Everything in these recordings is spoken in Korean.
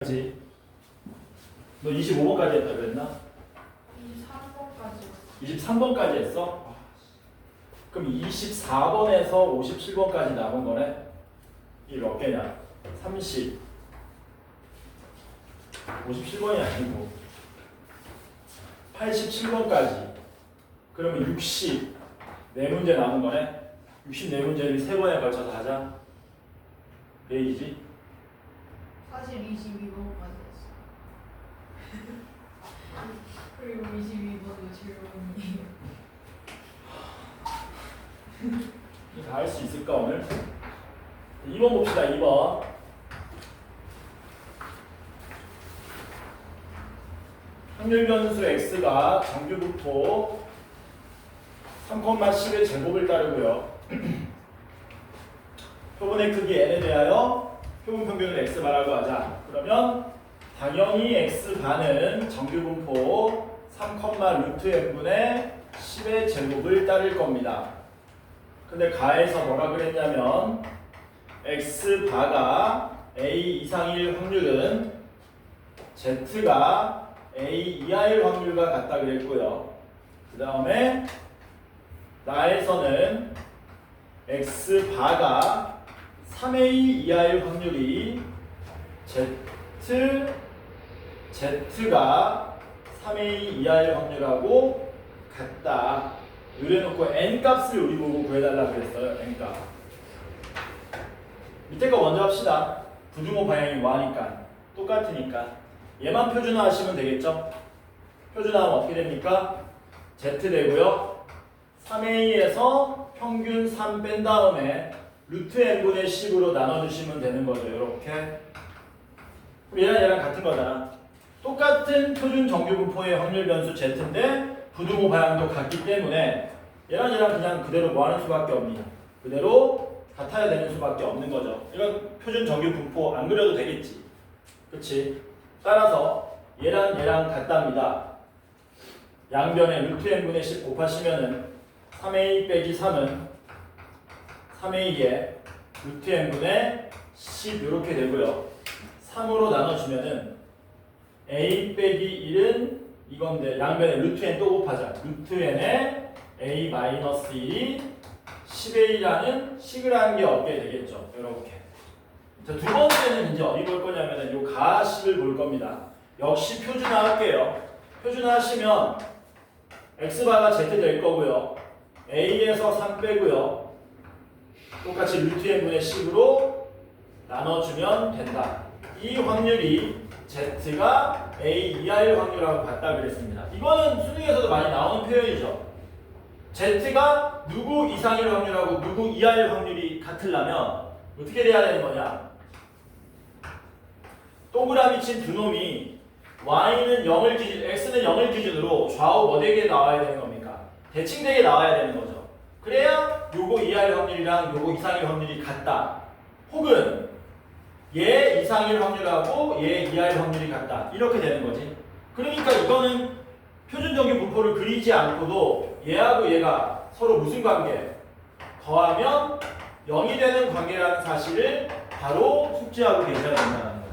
너 25번까지 했다 그랬나? 23번까지. 23번까지 했어? 그럼 24번에서 57번까지 남은 거네? 이게 몇 개냐? 30 57번이 아니고 87번까지 그러면 60 4문제 남은 거네? 64문제를 3번에 걸쳐서 하자 그 얘기지? 사실 22번까지 했어. 그리고 22번도 질문이에요. 다 할 수 있을까 오늘? 2번 봅시다. 2번 확률 변수 x가 정규분포 3,10의 제곱을 따르고요. 표본의 크기 n에 대하여 표본 평균을 x바라고 하자. 그러면 당연히 x반은 정규분포 3,√n분의 10의 제곱을 따를 겁니다. 근데 가에서 뭐라 그랬냐면 x바가 a 이상일 확률은 z가 a 이하일 확률과 같다 그랬고요. 그 다음에 나에서는 x바가 3a 이하일 확률이 z가 3a 이하일 확률하고 같다. 이래놓고 n 값을 우리 보고 구해달라 그랬어요. n 값. 밑에 거 먼저 합시다. 부등호 방향이 뭐하니까 똑같으니까 얘만 표준화하시면 되겠죠. 표준화하면 어떻게 됩니까? z 되고요. 3a에서 평균 3 뺀 다음에 루트 n분의 10으로 나눠주시면 되는 거죠. 이렇게. 얘랑 같은 거잖아. 똑같은 표준 정규분포의 확률 변수 z인데 부등호 방향도 같기 때문에 얘랑 그냥 그대로 뭐 하는 수밖에 없니다. 그대로 같아야 되는 수밖에 없는 거죠. 이건 표준 정규분포 안 그려도 되겠지. 그치? 따라서 얘랑 같답니다. 양변에 루트 n분의 10 곱하시면은 3a 빼기 3은 3a에 루트 n분의 10 이렇게 되고요. 3으로 나눠주면은 a 빼기 1은 이건데 양변에 루트 n 또 곱하자. 루트 n에 a 마이너스 1이 10a라는 식을 한 게 얻게 되겠죠. 이렇게. 자, 두 번째는 이제 어디 볼 거냐면은 요 가식을 볼 겁니다. 역시 표준화할게요. 표준화하시면 x바가 z 될 거고요. a에서 3 빼고요. 똑같이 루트 n분의 10으로 나눠주면 된다. 이 확률이 z가 a 이하일 확률하고 같다 그랬습니다. 이거는 수능에서도 많이 나오는 표현이죠. z가 누구 이상일 확률하고 누구 이하일 확률이 같으려면 어떻게 돼야 되는 거냐? 동그라미 친 두 놈이 y는 0을 기준, x는 0을 기준으로 좌우 뭐되게 나와야 되는 겁니까? 대칭되게 나와야 되는 거죠. 그래야 요거 이하일 확률이랑 요거 이상일 확률이 같다. 혹은 얘 이상일 확률하고 얘 이하일 확률이 같다. 이렇게 되는 거지. 그러니까 이거는 표준적인 분포를 그리지 않고도 얘하고 얘가 서로 무슨 관계? 더하면 0이 되는 관계라는 사실을 바로 숙지하고 계셔야 된다는 거죠.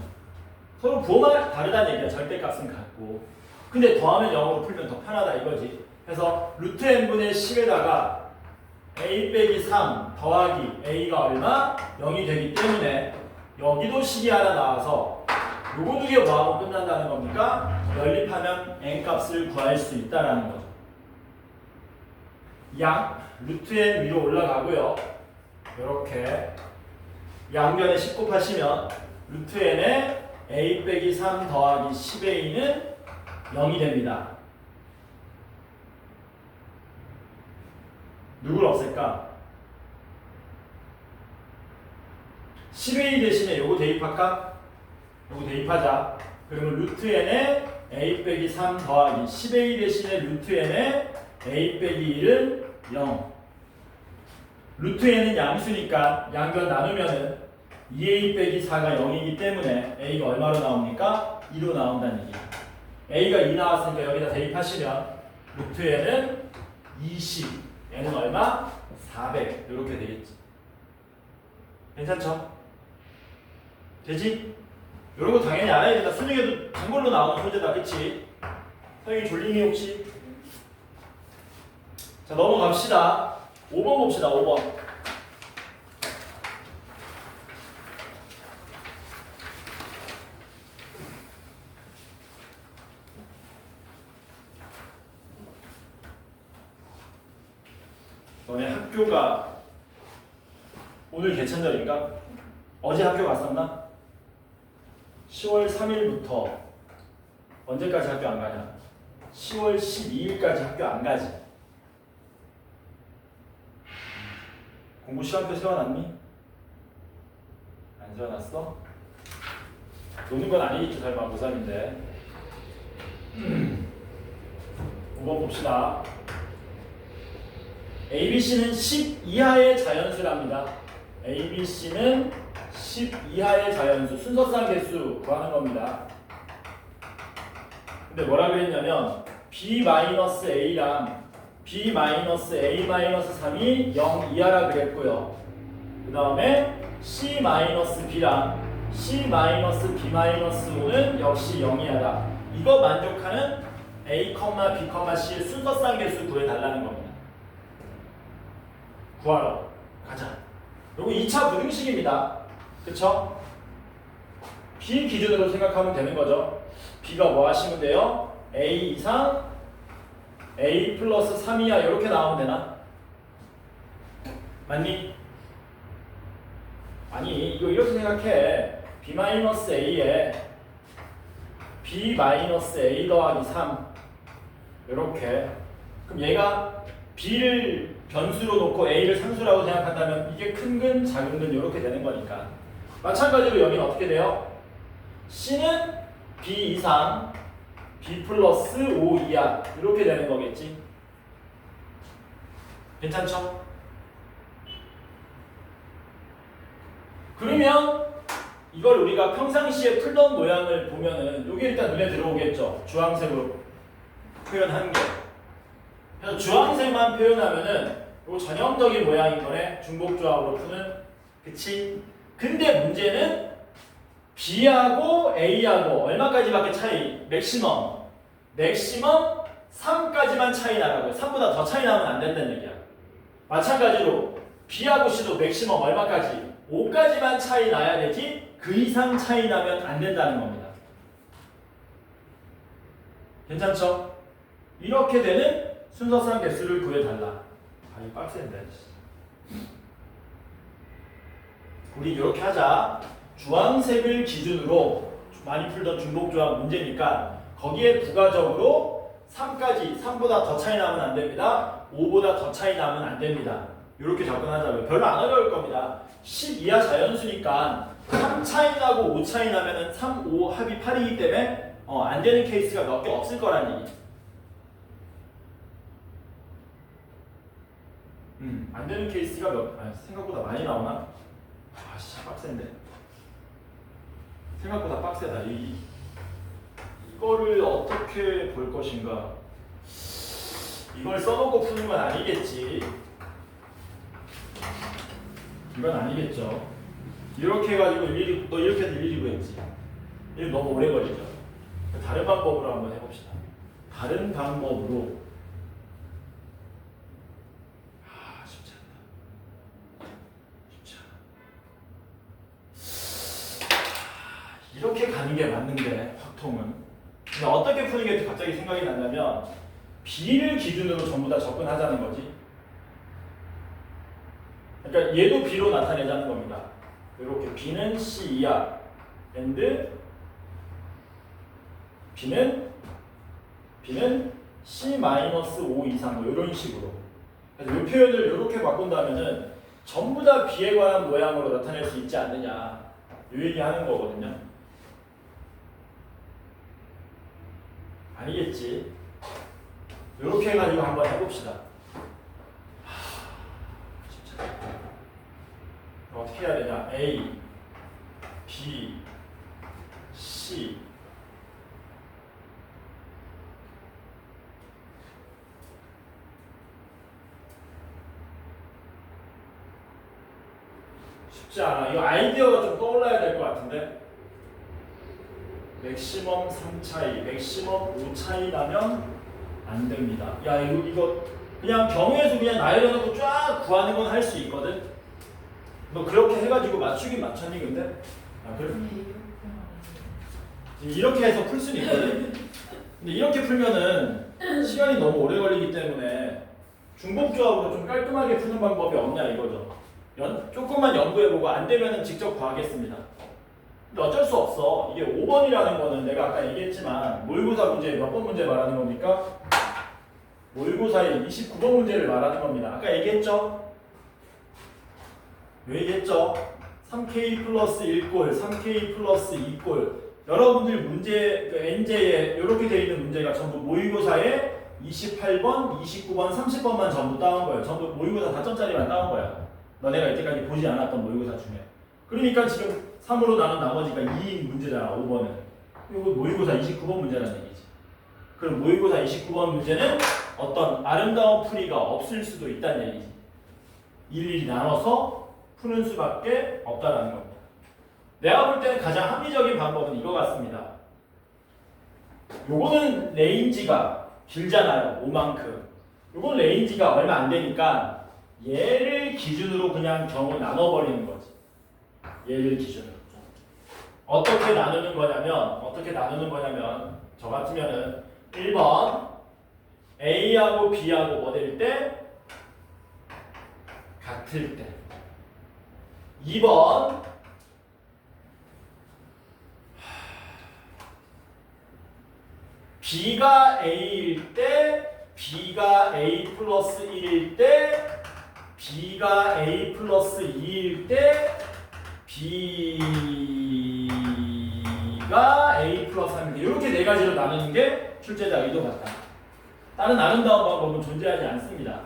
서로 부호만 다르다는 얘기야. 절대값은 같고. 근데 더하면 0으로 풀면 더 편하다 이거지. 그래서 루트 n분의 10에다가 a 빼기 3 더하기 a가 얼마? 0이 되기 때문에 여기도 식이 하나 나와서 요거 두 개 뭐하고 끝난다는 겁니까? 연립하면 n값을 구할 수 있다라는 거죠. 루트 n 위로 올라가고요. 이렇게 양변에 10 곱하시면 루트 n에 a 빼기 3 더하기 10a는 0이 됩니다. 누굴 없앨까? 10a 대신에 요거 대입할까? 요거 대입하자. 그러면 루트 n에 a 빼기 3 더하기 10a 대신에 루트 n에 a 빼기 1은 0. 루트 n은 양수니까 양변 나누면은 2a 빼기 4가 0이기 때문에 a가 얼마로 나옵니까? 2로 나온다는 얘기예요. a가 2 나왔으니까 여기다 대입하시면 루트 n은 20, n은 얼마? 400 이렇게 되겠지. 괜찮죠? 되지? 이런 거 당연히 알아야 된다. 수능에도 단골로 나오는 소재다. 그치? 선생님 졸리니 혹시? 자 넘어갑시다. 5번 봅시다. 5번. 너네 학교가 오늘 개천절인가? 어제 학교 갔었나? 10월 3일부터 언제까지 학교 안 가냐? 10월 12일까지 학교 안 가지. 공부 시간표 세워놨니? 안 세워놨어? 노는 건 아니겠지 설마 고3인데. 5번 봅시다. ABC는 10 이하의 자연수랍니다. ABC는 10 이하의 자연수, 순서상 개수 구하는 겁니다. 근데 뭐라 그랬냐면 B-A랑 B-A-3이 0 이하라 그랬고요. 그 다음에 C-B랑 C-B-5는 역시 0 이하다. 이거 만족하는 A, B, C의 순서상 개수 구해달라는 겁니다. 구하러 가자. 요거 2차 부등식입니다. 그쵸? B 기준으로 생각하면 되는 거죠. B가 뭐 하시면 돼요? A 이상 A 플러스 3 이하 이렇게 나오면 되나? 맞니? 아니 이거 이렇게 생각해. B-A에 B-A 더하기 3 이렇게. 그럼 얘가 B를 변수로 놓고 A를 상수라고 생각한다면 이게 큰 근, 작은 근 이렇게 되는 거니까. 마찬가지로 여기는 어떻게 돼요? C는 B 이상 B 플러스 5 이하 이렇게 되는 거겠지. 괜찮죠? 그러면 이걸 우리가 평상시에 풀던 모양을 보면은 이게 일단 눈에 들어오겠죠. 주황색으로 표현한 게. 그래서 주황색만 표현하면은 요 전형적인 모양인 거네. 중복조합으로 푸는. 그치? 근데 문제는 B하고 A하고 얼마까지밖에 차이? 맥시멈 3까지만 차이 나라고요. 3보다 더 차이 나면 안 된다는 얘기야. 마찬가지로 B하고 C도 맥시멈 얼마까지? 5까지만 차이 나야 되지 그 이상 차이 나면 안 된다는 겁니다. 괜찮죠? 이렇게 되는 순서상 개수를 구해달라. 아, 이 빡센데. 우리 이렇게 하자. 주황색을 기준으로 많이 풀던 중복조합 문제니까 거기에 부가적으로 3까지, 3보다 더 차이 나면 안 됩니다. 5보다 더 차이 나면 안 됩니다. 이렇게 접근하자고요. 별로 안 어려울 겁니다. 10 이하 자연수니까 3 차이 나고 5 차이 나면은 3, 5 합이 8이기 때문에 안 되는 케이스가 몇 개 없을 거란 얘기. 안 되는 케이스가 생각보다 많이 나오나? 아, 진짜 빡센데. 생각보다 빡세다. 이거를 어떻게 볼 것인가? 이걸 써놓고 푸는 건 아니겠지. 이건 아니겠죠. 이렇게 해가지고 일일이 너 이렇게 해도 일일이 구했지. 이거 너무 오래 걸리죠. 다른 방법으로 한번 해봅시다. 다른 방법으로. 쉽지 않다. 이렇게 가는 게 맞는데 확통은. 근데 어떻게 푸는 게 갑자기 생각이 났냐면 B를 기준으로 전부 다 접근하자는 거지. 그러니까 얘도 B로 나타내자는 겁니다. 이렇게 B는 C 이하 and B는 C-5 이상 뭐 이런 식으로. 그래서 이 표현을 이렇게 바꾼다면은 전부 다 B에 관한 모양으로 나타낼 수 있지 않느냐 이 얘기하는 거거든요. 아니겠지. 이렇게 해가지고 한번 해봅시다. 어떻게 해야 되냐? A, B, C. 쉽지 않아. 이거 아이디어가 좀 떠올라야 될 것 같은데. 맥시멈 3 차이, 맥시멈 5 차이 나면 안 됩니다. 야, 이거 그냥 경우에서 그냥 나열해놓고 쫙 구하는 건 할 수 있거든. 너 그렇게 해가지고 맞추긴 맞췄니 근데? 아 그래? 이렇게 해서 풀 수는 있거든. 근데 이렇게 풀면은 시간이 너무 오래 걸리기 때문에 중복조합으로 좀 깔끔하게 푸는 방법이 없냐 이거죠. 조금만 연구해보고 안 되면은 직접 구하겠습니다. 근데 어쩔 수 없어. 이게 5번이라는 거는 내가 아까 얘기했지만 모의고사 문제 몇 번 문제 말하는 겁니까? 모의고사의 29번 문제를 말하는 겁니다. 아까 얘기했죠? 왜 얘기했죠? 3K 플러스 1골, 3K 플러스 2골. 여러분들 문제, NJ에 이렇게 되어 있는 문제가 전부 모의고사에 28번, 29번, 30번만 전부 따온 거예요. 전부 모의고사 4점짜리만 따온 거야. 너네가 이때까지 보지 않았던 모의고사 중에. 그러니까 지금 3으로 나눈 나머지가 2인 문제잖아, 5번은. 이거 모의고사 29번 문제라는 얘기지. 그럼 모의고사 29번 문제는 어떤 아름다운 풀이가 없을 수도 있다는 얘기지. 일일이 나눠서 푸는 수밖에 없다는 겁니다. 내가 볼 때는 가장 합리적인 방법은 이거 같습니다. 요거는 레인지가 길잖아요. 5만큼. 요건 레인지가 얼마 안 되니까 얘를 기준으로 그냥 경우 나눠버리는 거지. 얘를 기준으로. 어떻게 나누는 거냐면 저 같으면은 1번 A하고 B하고 뭐 될 때? 같을 때. 2번 B가 A일 때, B가 A 플러스 1일 때, B가 A 플러스 2일 때, B가 A 플러스 3일 때 이렇게 네 가지로 나누는 게 출제자 의도 같다. 다른 아름다운 방법은 존재하지 않습니다.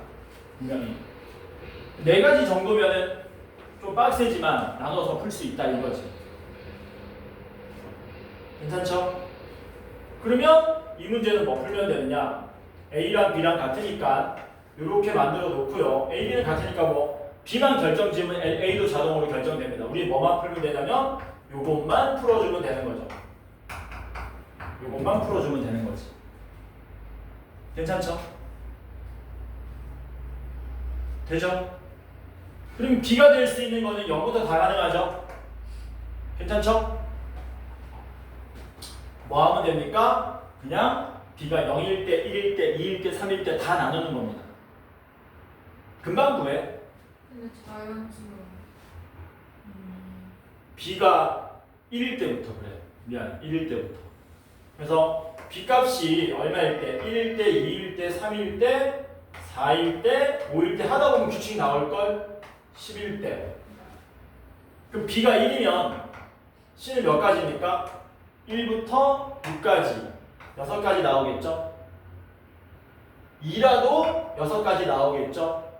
분명히 네 가지 정도면은 좀 빡세지만 나눠서 풀 수 있다 이거지. 괜찮죠? 그러면 이 문제는 뭐 풀면 되느냐? A랑 B랑 같으니까 이렇게 만들어 놓고요. A, B는 같으니까 뭐 B만 결정 지으면 A도 자동으로 결정됩니다. 우리 뭐만 풀면 되냐면 요것만 풀어주면 되는 거죠. 요것만 풀어주면 되는 거지. 괜찮죠? 되죠? 그럼 B가 될 수 있는 거는 0부터 다 가능하죠? 괜찮죠? 뭐 하면 됩니까? 그냥 B가 0일 때, 1일 때, 2일 때, 3일 때 다 나누는 겁니다. 금방 구해. 근데 자연수로 B가 1일 때부터 그래. 미안, 1일 때부터. 그래서 B 값이 얼마일 때? 1일 때, 2일 때, 3일 때, 4일 때, 5일 때 하다 보면 규칙 나올걸? 10일 때. 그럼 B가 1이면 C는 몇 가지입니까? 1부터 6까지 6가지 나오겠죠? 2라도 6가지 나오겠죠?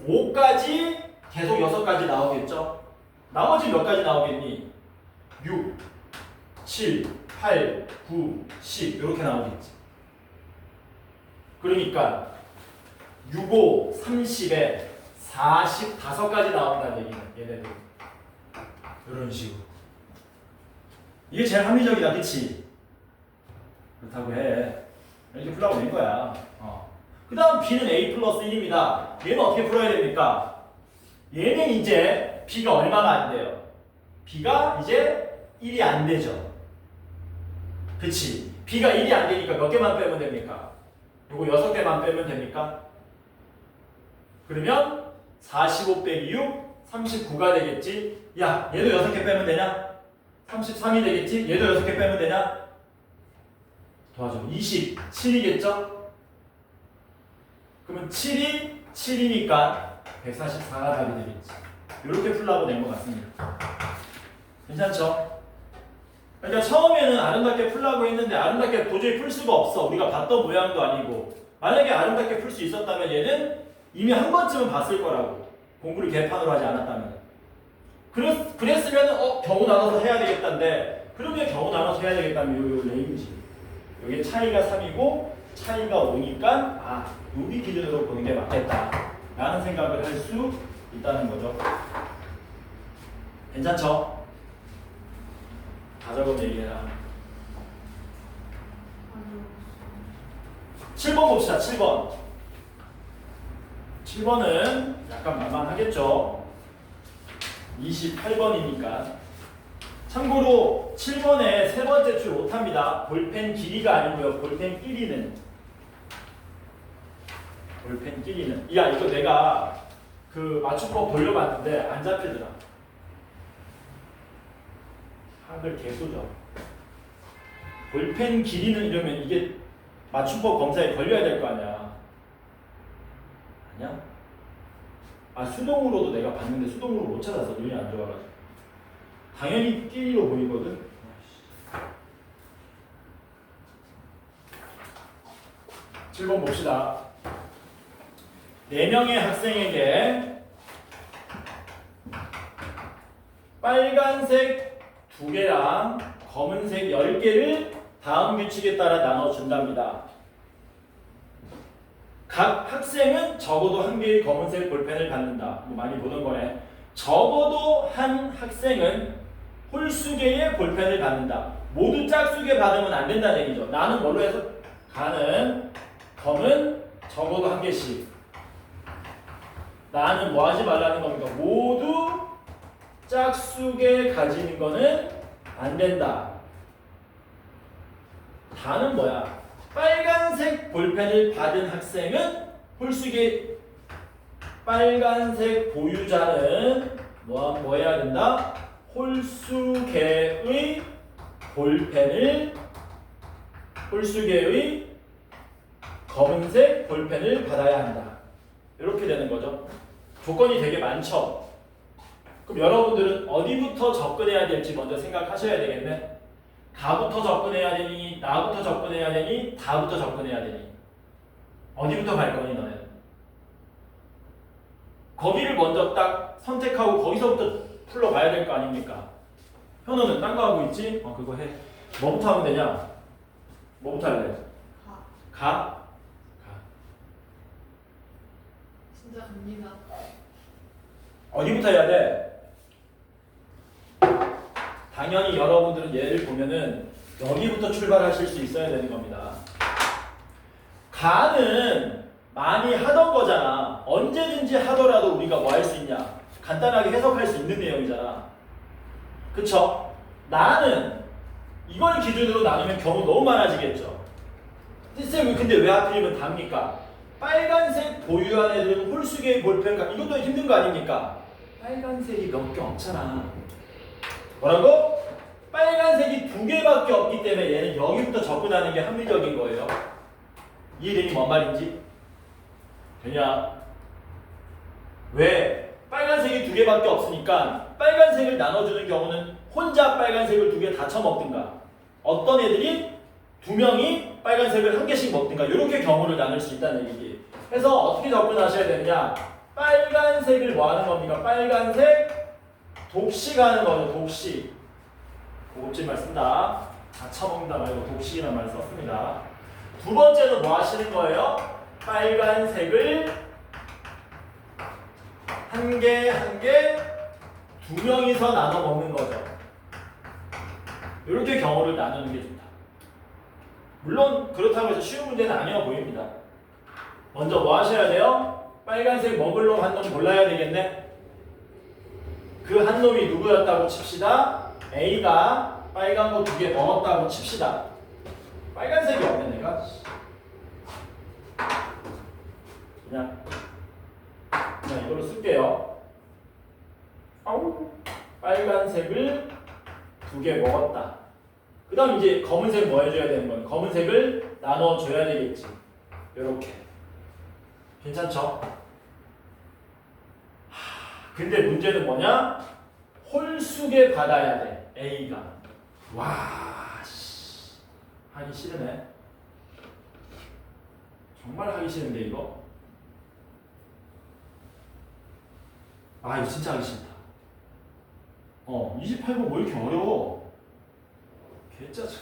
5까지 계속 6가지 나오겠죠? 나머지 몇 가지 나오겠니? 6, 7, 8, 9, 10 이렇게 나오겠지. 그러니까 6, 5, 30에 45가지 나온다는 얘기는 얘네들 이런 식으로. 이게 제일 합리적이다, 그치? 그렇다고 해. 이렇게 풀라고 낸 거야. 그 다음 B는 A 플러스 1입니다. 얘는 어떻게 풀어야 됩니까? 얘는 이제 B가 얼마가 안 돼요? B가 이제 1이 안 되죠. 그치? B가 1이 안 되니까 몇 개만 빼면 됩니까? 요거 6개만 빼면 됩니까? 그러면 45 빼기 6, 39가 되겠지? 야, 얘도 6개 빼면 되냐? 33이 되겠지? 얘도 6개 빼면 되냐? 도와줘. 27이겠죠? 그러면 7이 7이니까 144가 답이 되겠지. 이렇게 풀라고 낸 것 같습니다. 괜찮죠? 그러니까 처음에는 아름답게 풀라고 했는데 아름답게 도저히 풀 수가 없어. 우리가 봤던 모양도 아니고. 만약에 아름답게 풀 수 있었다면 얘는 이미 한 번쯤은 봤을 거라고. 공부를 개판으로 하지 않았다면. 그랬으면 경우 나눠서 해야 되겠다는데 그러면 경우 나눠서 해야 되겠다면 요 레인지. 여기 차이가 3이고 차이가 5니까 여기 기준으로 보는 게 맞겠다 라는 생각을 할 수 있다는 거죠. 괜찮죠? 다 적으면 얘기해라. 아니요. 7번 봅시다. 7번. 7번은 약간 만만하겠죠. 28번이니까. 참고로 7번에 세 번째 줄 오타입니다. 볼펜 길이가 아니고요. 볼펜 끼리는. 볼펜 끼리는. 야, 이거 내가 그 맞춤법 돌려봤는데 안 잡히더라. 한글 개소죠. 볼펜 길이는 이러면 이게 맞춤법 검사에 걸려야 될 거 아니야. 아니야? 아, 수동으로도 내가 봤는데 수동으로 못 찾아서 눈이 안 좋아가지고. 당연히 끼리로 보이거든. 7번 봅시다. 4명의 학생에게 빨간색 2개랑 검은색 10개를 다음 규칙에 따라 나눠준답니다. 각 학생은 적어도 한 개의 검은색 볼펜을 받는다. 뭐 많이 보던 거네. 적어도 한 학생은 홀수개의 볼펜을 받는다. 모두 짝수개 받으면 안 된다는 얘기죠. 나는 뭘로 해서 가는 검은 적어도 한 개씩. 나는 뭐 하지 말라는 겁니까? 모두 짝수개 가지는 거는 안 된다. 다는 뭐야? 빨간색 볼펜을 받은 학생은 홀수개 빨간색 보유자는 뭐 해야 된다? 홀수개의 검은색 볼펜을 받아야 한다. 이렇게 되는 거죠. 조건이 되게 많죠. 그럼 여러분들은 어디부터 접근해야 될지 먼저 생각하셔야 되겠네. 가부터 접근해야 되니, 나부터 접근해야 되니, 다부터 접근해야 되니. 어디부터 갈 거니 너는? 거기를 먼저 딱 선택하고 거기서부터 풀러가야 될 거 아닙니까? 현우는 딴 거 하고 있지? 그거 해. 뭐부터 하면 되냐? 뭐부터 할래? 가? 진짜 갑니다. 어디부터 해야 돼? 당연히 여러분들은 예를 보면은 여기부터 출발하실 수 있어야 되는 겁니다. 가는 많이 하던 거잖아. 언제든지 하더라도 우리가 뭐 할 수 있냐? 간단하게 해석할 수 있는 내용이잖아. 그쵸? 나는 이걸 기준으로 나누면 경우 너무 많아지겠죠. 쌤 근데 왜 하필이면 답니까? 빨간색 보유한 애들은 홀수개의 볼펜 이것도 힘든 거 아닙니까? 빨간색이 몇 개 없잖아. 뭐라고? 빨간색이 2개밖에 없기 때문에 얘는 여기부터 접근하는 게 합리적인 거예요. 이해되니 뭔 말인지? 되냐? 왜? 빨간색이 2개밖에 없으니까 빨간색을 나눠주는 경우는 혼자 빨간색을 2개 다 처먹든가 어떤 애들이 2명이 빨간색을 1개씩 먹든가 이렇게 경우를 나눌 수 있다는 얘기지. 그래서 어떻게 접근하셔야 되느냐? 빨간색을 뭐 하는 겁니까? 빨간색 독식하는 거죠. 독식. 고급진 말 쓴다. 다 처먹는다 말고 독식이라는 말 썼습니다. 두 번째는 뭐 하시는 거예요? 빨간색을 한 개 한 개 2명이서 나눠 먹는 거죠. 이렇게 경우를 나누는 게 좋다. 물론 그렇다고 해서 쉬운 문제는 아니어 보입니다. 먼저 뭐 하셔야 돼요? 빨간색 먹을 놈 한 놈 골라야 되겠네. 그 한 놈이 누구였다고 칩시다. A가 빨간 거 2개 먹었다고 칩시다. 빨간색이 없네 내가. 그냥 이걸로 쓸게요. 아우. 빨간색을 2개 먹었다. 그 다음 이제 검은색 뭐 해줘야 되는 거예요? 검은색을 나눠줘야 되겠지. 요렇게. 괜찮죠? 근데 문제는 뭐냐? 홀수개 받아야 돼. A가. 와, 씨. 하기 싫으네. 정말 하기 싫은데 이거? 이거 진짜 하기 싫다. 28번 뭐 이렇게 어려워? 개짜증.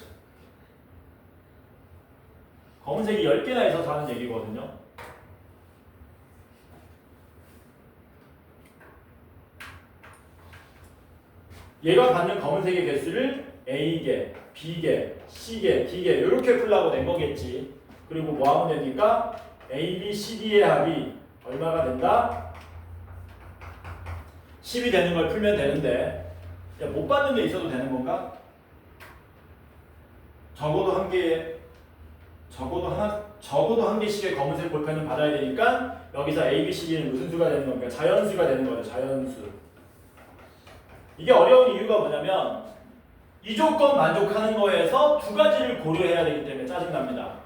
검은색이 10개나 있어서 하는 얘기거든요. 얘가 받는 검은색의 개수를 A개, B개, C개, D개 이렇게 풀라고 낸 거겠지. 그리고 뭐 하면 됩니까? A, B, C, D의 합이 얼마가 된다? 10이 되는 걸 풀면 되는데 야, 못 받는 데 있어도 되는 건가? 적어도 한 개씩의 검은색 볼펜을 받아야 되니까 여기서 A, B, C, D는 무슨 수가 되는 겁니까? 자연수가 되는 거죠. 자연수. 이게 어려운 이유가 뭐냐면 이 조건 만족하는 거에서 두 가지를 고려해야 되기 때문에 짜증납니다.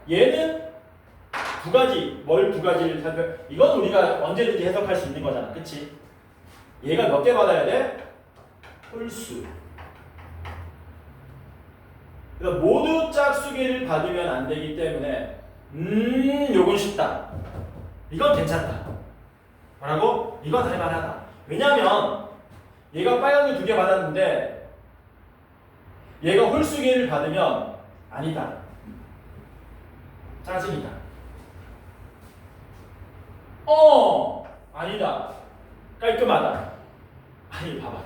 얘는 두 가지, 뭘 두 가지를 살펴, 이건 우리가 언제든지 해석할 수 있는 거잖아. 그치? 얘가 몇 개 받아야 돼? 홀수. 그래서 모두 짝수개를 받으면 안 되기 때문에 요건 쉽다. 이건 괜찮다. 뭐라고? 이건 할만하다. 왜냐면 얘가 빨간 거 두 개 받았는데 얘가 홀수개를 받으면 아니다. 짜증이다. 아니다. 깔끔하다. 아니 봐봐.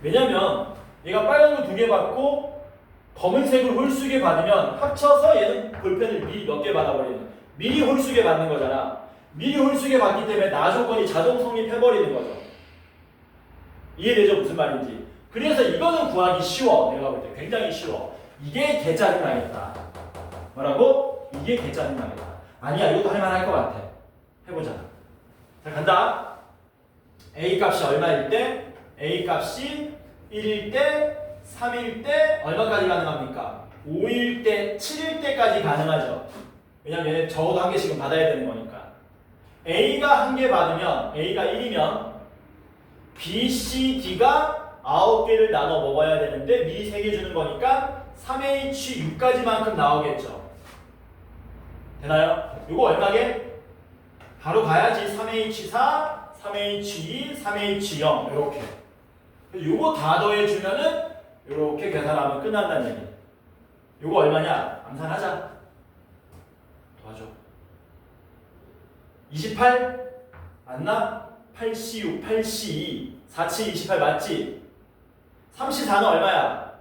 왜냐면 얘가 빨간 거 두 개 받고 검은색을 홀수개 받으면 합쳐서 얘는 볼펜을 미리 몇 개 받아버리는, 미리 홀수개 받는 거잖아. 미리 홀수개 받기 때문에 나 조건이 자동 성립해버리는 거죠. 이해되죠? 무슨 말인지. 그래서 이거는 구하기 쉬워. 내가 볼 때 굉장히 쉬워. 이게 개 짜증나겠다. 뭐라고? 이게 개 짜증나겠다. 아니야, 이것도 할만할 것 같아. 해보자. 자, 간다. A 값이 얼마일 때? A 값이 1일 때, 3일 때 얼마까지 가능합니까? 5일 때, 7일 때까지 가능하죠. 왜냐면 얘네 적어도 한 개씩은 받아야 되는 거니까. A가 한 개 받으면, A가 1이면 B, C, D가 9개를 나눠 먹어야 되는데 미리 3개 주는 거니까 3H6까지만큼 나오겠죠. 되나요? 이거 얼마게? 바로 가야지. 3H4, 3H2, 3H0 이렇게. 요거 다 더해주면은 이렇게 계산하면 끝난다는 얘기. 요거 얼마냐? 암산하자. 도와줘. 28? 맞나? 8C6, 8C2, 4C 28 맞지? 3C4는 얼마야?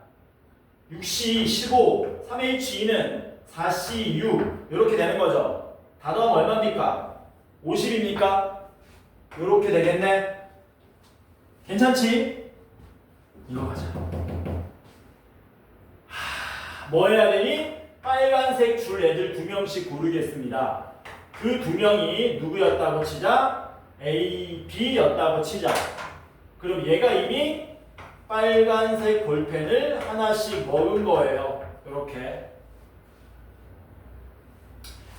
6C 15, 3H2는 4C 6 이렇게 되는 거죠. 다 더하면 얼마입니까? 50입니까? 이렇게 되겠네. 괜찮지? 이거 가자. 뭐 해야 되니? 빨간색 줄 애들 2명씩 고르겠습니다. 그 2명이 누구였다고 치자? A, B였다고 치자. 그럼 얘가 이미 빨간색 볼펜을 하나씩 먹은 거예요. 이렇게.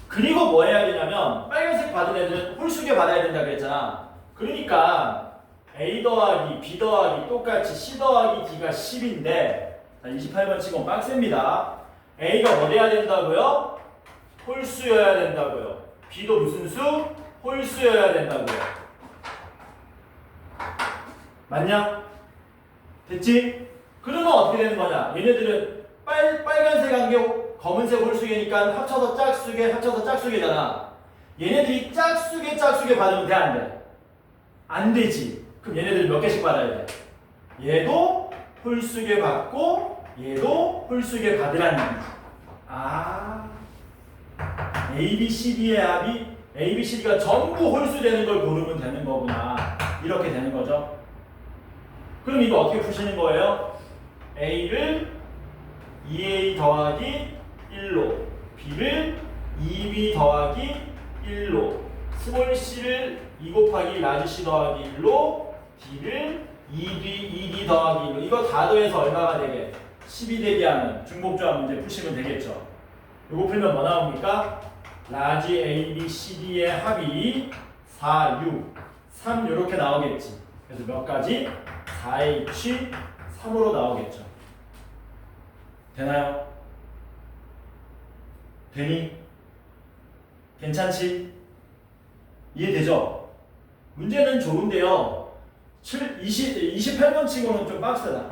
그리고 뭐 해야 되냐면 빨간색 받은 애들은 홀수개 받아야 된다 그랬잖아. 그러니까 A 더하기 B 더하기 똑같이 C 더하기 D가 10인데 28번 치고 빡셉니다. A가 뭐 돼야 된다고요? 홀수여야 된다고요. B도 무슨 수? 홀수여야 된다고요. 맞냐? 됐지? 그러면 어떻게 되는 거냐? 얘네들은 빨간색 한 개, 검은색 홀수개니까 합쳐서 짝수개, 합쳐서 짝수개잖아. 얘네들이 짝수개 받으면 돼, 안 돼? 안 되지. 그럼 얘네들 몇 개씩 받아야 돼? 얘도 홀수개 받고 얘도 홀수개 받으라는 얘기지. A, B, C, D의 합이 A, B, C, D가 전부 홀수되는 걸 고르면 되는 거구나. 이렇게 되는 거죠. 그럼 이거 어떻게 푸시는 거예요? A를 2A 더하기 1로, B를 2B 더하기 1로, 스몰 c를 2 곱하기 라지 C 더하기 1로, D를 2D 더하기 1로. 이거 다 더해서 얼마가 되게? 10이 되게 하는 중복조합 문제 푸시면 되겠죠. 이거 풀면 뭐 나옵니까? 라지 A, B, C, D의 합이 4, 6, 3 이렇게 나오겠지. 그래서 몇 가지? 4H 3으로 나오겠죠. 되나요? 되니? 괜찮지? 이해되죠? 문제는 좋은데요. 28번 치고는 좀 빡세다.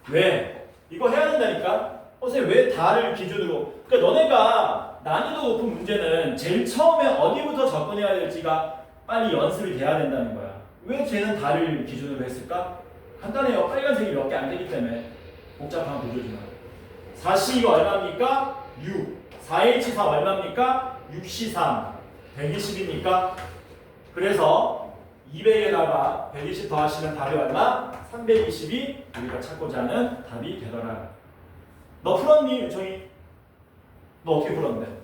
왜? 이거 해야 된다니까? 선생님 왜 다를 기준으로? 그러니까 너네가 난이도 높은 문제는 제일 처음에 어디부터 접근해야 될지가 빨리 연습이 돼야 된다는 거야. 왜 쟤는 달을 기준으로 했을까? 간단해요. 빨간색이 몇 개 안 되기 때문에. 복잡한 구조지만. 4C 이거 얼마입니까? 6. 4H4 얼마입니까? 6C3. 120입니까? 그래서 200에다가 120 더하시면 답이 얼마? 320이 우리가 찾고자 하는 답이 되더라. 너 풀었니, 윤청이? 너 어떻게 풀었는데?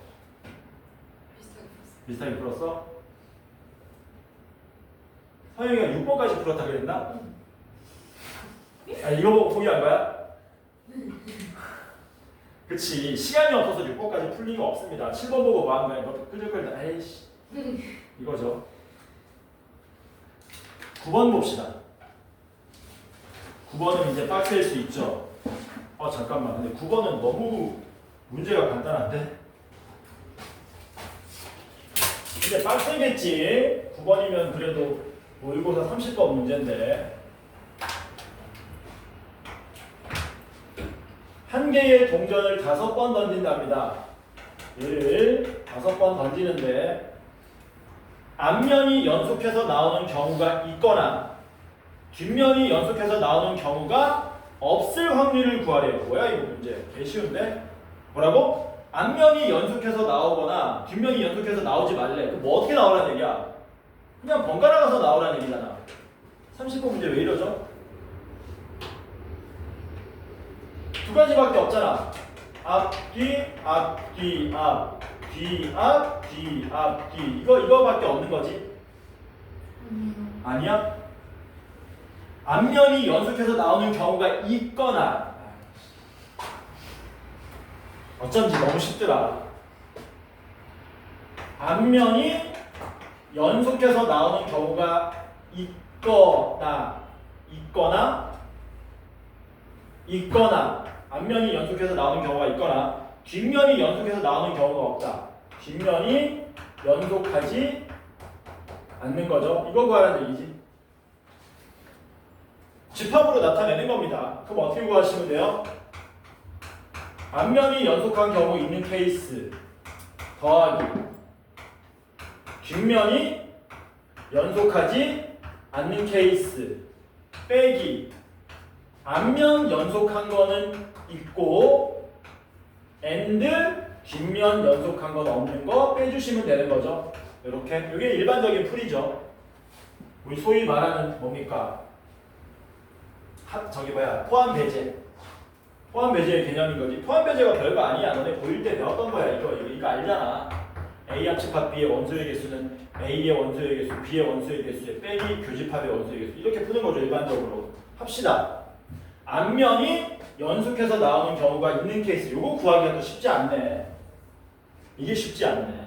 비슷하게 풀었어? 서영이가 6번까지 풀었다 그랬나? 아, 이거 보고 포기한 거야? 그치, 시간이 없어서 6번까지 풀 리가 없습니다. 7번 보고 뭐 하는 거야? 너 끄적거리다. 에이씨. 이거죠. 9번 봅시다. 9번은 이제 빡셀 수 있죠. 잠깐만. 근데 9번은 너무 문제가 간단한데? 근데 빡세겠지. 9번이면 그래도 모의고사 30번 문제인데. 한 개의 동전을 5번 던진답니다. 얘를 5번 던지는데 앞면이 연속해서 나오는 경우가 있거나 뒷면이 연속해서 나오는 경우가 없을 확률을 구하래요. 뭐야 이거 문제? 개 쉬운데? 뭐라고? 앞면이 연속해서 나오거나 뒷면이 연속해서 나오지 말래. 그럼 뭐 어떻게 나오라는 얘기야? 그냥 번갈아 가서 나오라는 얘기잖아. 30번 문제 왜 이러죠? 두 가지밖에 없잖아. 앞, 뒤, 앞, 뒤, 앞, 뒤, 앞, 뒤, 앞, 뒤. 이거밖에 없는 거지? 아니야? 앞면이 연속해서 나오는 경우가 있거나 어쩐지 너무 쉽더라. 앞면이 연속해서 나오는 경우가 있거나 앞면이 연속해서 나오는 경우가 있거나 뒷면이 연속해서 나오는 경우가 없다. 뒷면이 연속하지 않는 거죠. 이거 구하라는 얘기지. 집합으로 나타내는 겁니다. 그럼 어떻게 구하시면 돼요? 앞면이 연속한 경우 있는 케이스 더하기 뒷면이 연속하지 않는 케이스 빼기 앞면 연속한 거는 있고 and 뒷면 연속한 건 없는 거 빼주시면 되는 거죠. 이렇게 이게 일반적인 풀이죠. 우리 소위 말하는 뭡니까? 포함 배제. 포함 배제의 개념인 거지. 포함 배제가 별거 아니야. 너네 고일 때 배웠던 거야. 이거 알잖아. A 합집합 B의 원소의 개수는 A의 원소의 개수, B의 원소의 개수에 빼기 교집합의 원소의 개수. 이렇게 푸는 거죠. 일반적으로. 합시다. 앞면이 연속해서 나오는 경우가 있는 케이스. 요거 구하기가 또 쉽지 않네. 이게 쉽지 않네.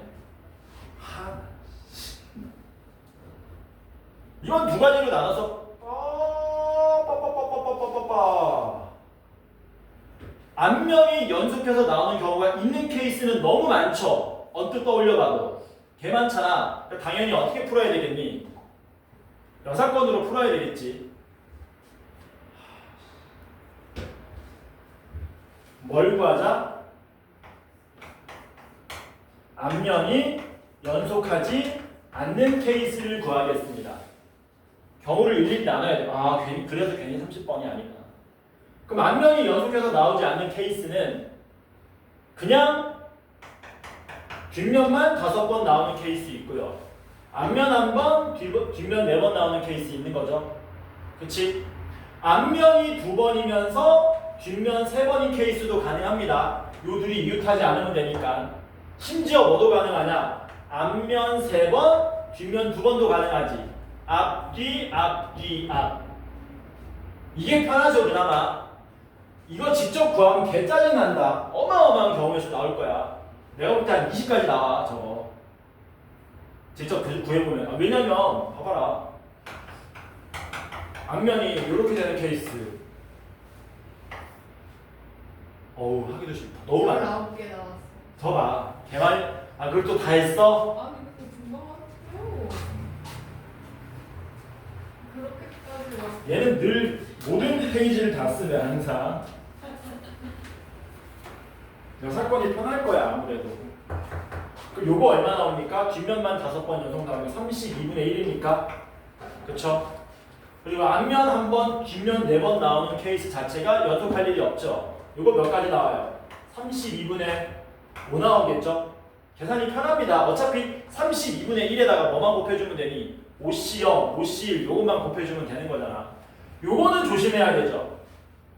이건 두 가지로 나눠서 앞면이 연속해서 나오는 경우가 있는 케이스는 너무 많죠. 언뜻 떠올려봐도 개 많잖아. 당연히 어떻게 풀어야 되겠니? 여사건으로 풀어야 되겠지. 뭘 구하자? 앞면이 연속하지 않는 케이스를 구하겠습니다. 경우를 일일이 나눠야 돼. 그래서 괜히 30번이 아니구나. 그럼 앞면이 연속해서 나오지 않는 케이스는 그냥 뒷면만 5번 나오는 케이스 있고요. 앞면 1번, 뒷면 4번 나오는 케이스 있는 거죠. 그치? 앞면이 2번이면서 뒷면 3번인 케이스도 가능합니다. 요 둘이 이웃하지 않으면 되니까. 심지어 뭐도 가능하냐? 앞면 3번, 뒷면 2번도 가능하지. 앞, 뒤, 앞, 뒤, 앞. 이게 편하죠, 그나마. 이거 직접 구하면 개 짜증난다. 어마어마한 경우의 수 나올 거야. 내가 볼 때 한 20까지 나와, 저거. 직접 구해보면. 왜냐면, 봐봐라. 앞면이 이렇게 되는 케이스. 하기도 싫다. 너무 많아. 19개 나왔어. 더 봐. 개많이. 그걸 또 다 했어? 아니 근데 금방 왔어. 그렇게까지 왔어. 얘는 늘 모든 페이지를 다 쓰네, 항상. 사건이 편할 거야, 아무래도. 그럼 요거 얼마 나옵니까? 뒷면만 5번 연속 나오면 32분의 1이니까 그쵸? 그리고 앞면 한 번, 뒷면 4번 나오는 케이스 자체가 연속할 일이 없죠. 이거 몇 가지 나와요? 32분의 5 나오겠죠? 계산이 편합니다. 어차피 32분의 1에다가 뭐만 곱해주면 되니 5C0, 5C1 요것만 곱해주면 되는 거잖아. 요거는 조심해야 되죠.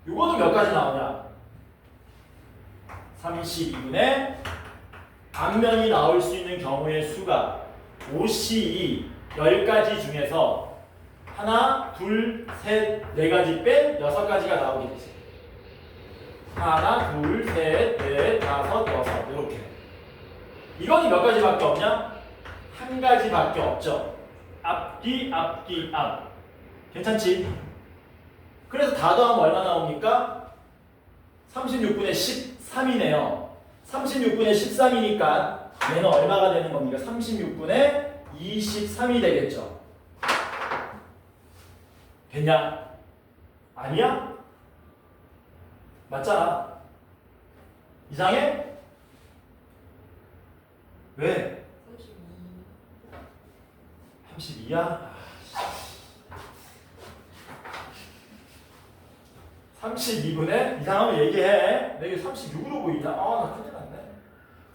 요거는 몇 가지 나오냐? 32분의 앞면이 나올 수 있는 경우의 수가 5C2 10가지 중에서 하나, 둘, 셋, 네 가지 뺀 6가지가 나오게 되죠. 하나, 둘, 셋, 넷, 다섯, 여섯 이렇게. 이거는 몇 가지밖에 없냐? 한 가지밖에 없죠. 앞뒤, 앞뒤, 앞. 괜찮지? 그래서 다 더하면 얼마 나옵니까? 36분의 13이네요. 36분의 13이니까 얘는 얼마가 되는 겁니까? 36분의 23이 되겠죠. 됐냐? 아니야? 맞잖아. 이상해? 왜? 32야? 32분의 이상하면 얘기해. 내게 36으로 보이냐? 나 큰일 났네.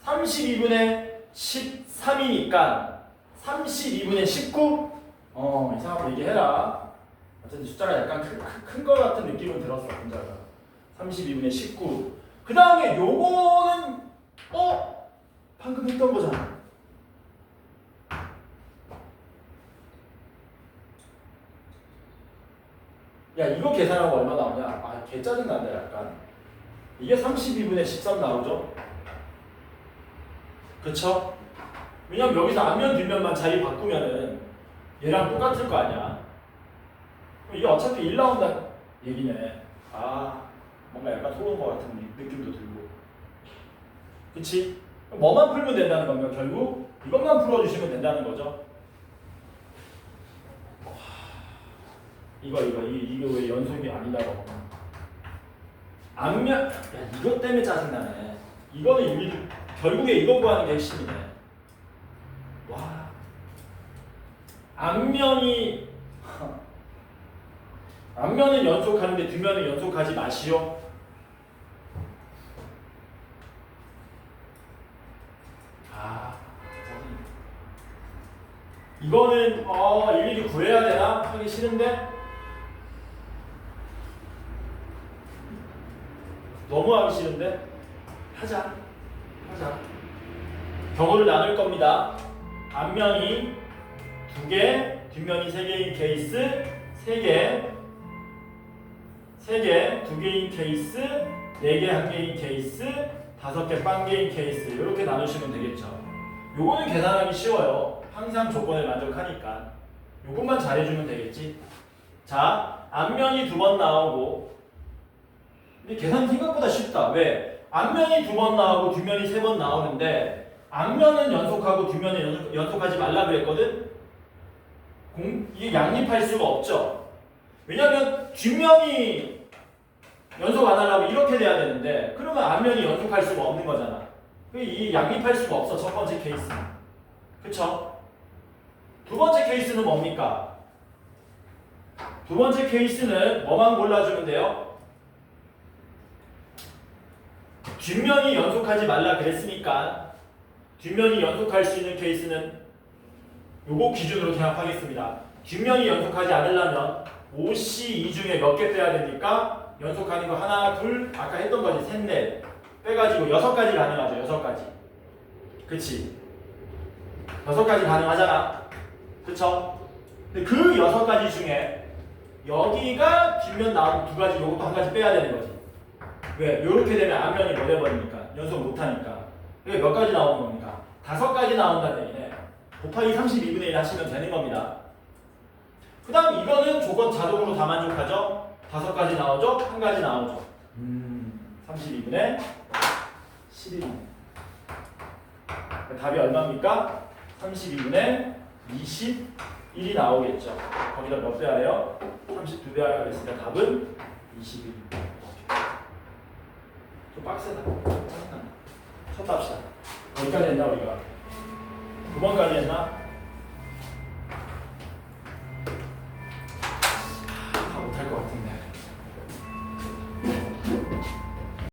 32분의 13이니까 32분의 19? 이상하면 얘기해라. 어쨌든 숫자가 약간 큰 거 같은 느낌은 들었어. 분자가 32분의 19. 그 다음에 요거는 방금 했던 거잖아. 야 이거 계산하고 얼마 나오냐? 개 짜증난다 약간. 이게 32분의 13 나오죠? 그쵸? 왜냐면 여기서 앞면 뒷면만 자리 바꾸면은 얘랑 똑같을 거 아니야. 이게 어차피 1 나온다 얘기네. 뭔가 약간 속은 거 같은 느낌도 들고. 그치? 뭐만 풀면 된다는 겁니다. 결국 이것만 풀어주시면 된다는 거죠. 이거 왜 연속이 아니다고. 앞면, 이것 때문에 짜증나네. 이거는 결국에 이거 구하는 게 핵심이네. 와. 앞면은 연속하는데 뒷면은 연속하지 마시오. 이거는 일일이 구해야 되나? 하기 싫은데 너무 하기 싫은데 하자. 경우를 나눌 겁니다. 앞면이 2개, 뒷면이 3개인 케이스 3개, 2개인 케이스 4개, 1개인 케이스 5개, 빵개인 케이스 이렇게 나누시면 되겠죠. 요거는 계산하기 쉬워요. 항상 조건을 만족하니까 요것만 잘해주면 되겠지. 자, 앞면이 2번 나오고 근데 계산이 생각보다 쉽다. 왜? 앞면이 2번 나오고 뒷면이 3번 나오는데 앞면은 연속하고 뒷면은 연속하지 말라 그랬거든? 이게 양립할 수가 없죠. 왜냐면 뒷면이 연속 안 하려면 이렇게 돼야 되는데 그러면 앞면이 연속할 수가 없는 거잖아. 이 양립할 수가 없어. 첫 번째 케이스는. 그쵸? 두 번째 케이스는 뭡니까? 두 번째 케이스는 뭐만 골라주면 돼요? 뒷면이 연속하지 말라 그랬으니까 뒷면이 연속할 수 있는 케이스는 요거 기준으로 생각하겠습니다. 뒷면이 연속하지 않으려면 5C2 중에 몇 개 빼야 됩니까? 연속하는 거 하나, 둘, 아까 했던 거지. 셋, 넷 빼가지고 6가지 가능하죠. 6가지. 그치? 6가지 가능하잖아. 그쵸? 근데 그 6가지 중에 여기가 뒷면 나온 2가지, 요것도 1가지 빼야 되는 거지. 왜? 요렇게 되면 앞면이 뭐 돼버리니까 연속 못하니까. 이게 몇 가지 나오는 겁니까? 5가지 나온다는 얘기네. 곱하기 32분의 1 하시면 되는 겁니다. 그 다음 이거는 조건 자동으로 다 만족하죠? 5가지 나오죠? 1가지 나오죠? 32분의 11. 답이 얼마입니까? 32분의 21이 나오겠죠. 거기다 몇 배 하래요? 32배 하라 그랬으니까 답은 21. 좀 빡세다. 짜증난다. 첫 합시다. 어디까지 했나 우리가? 9번까지 했나?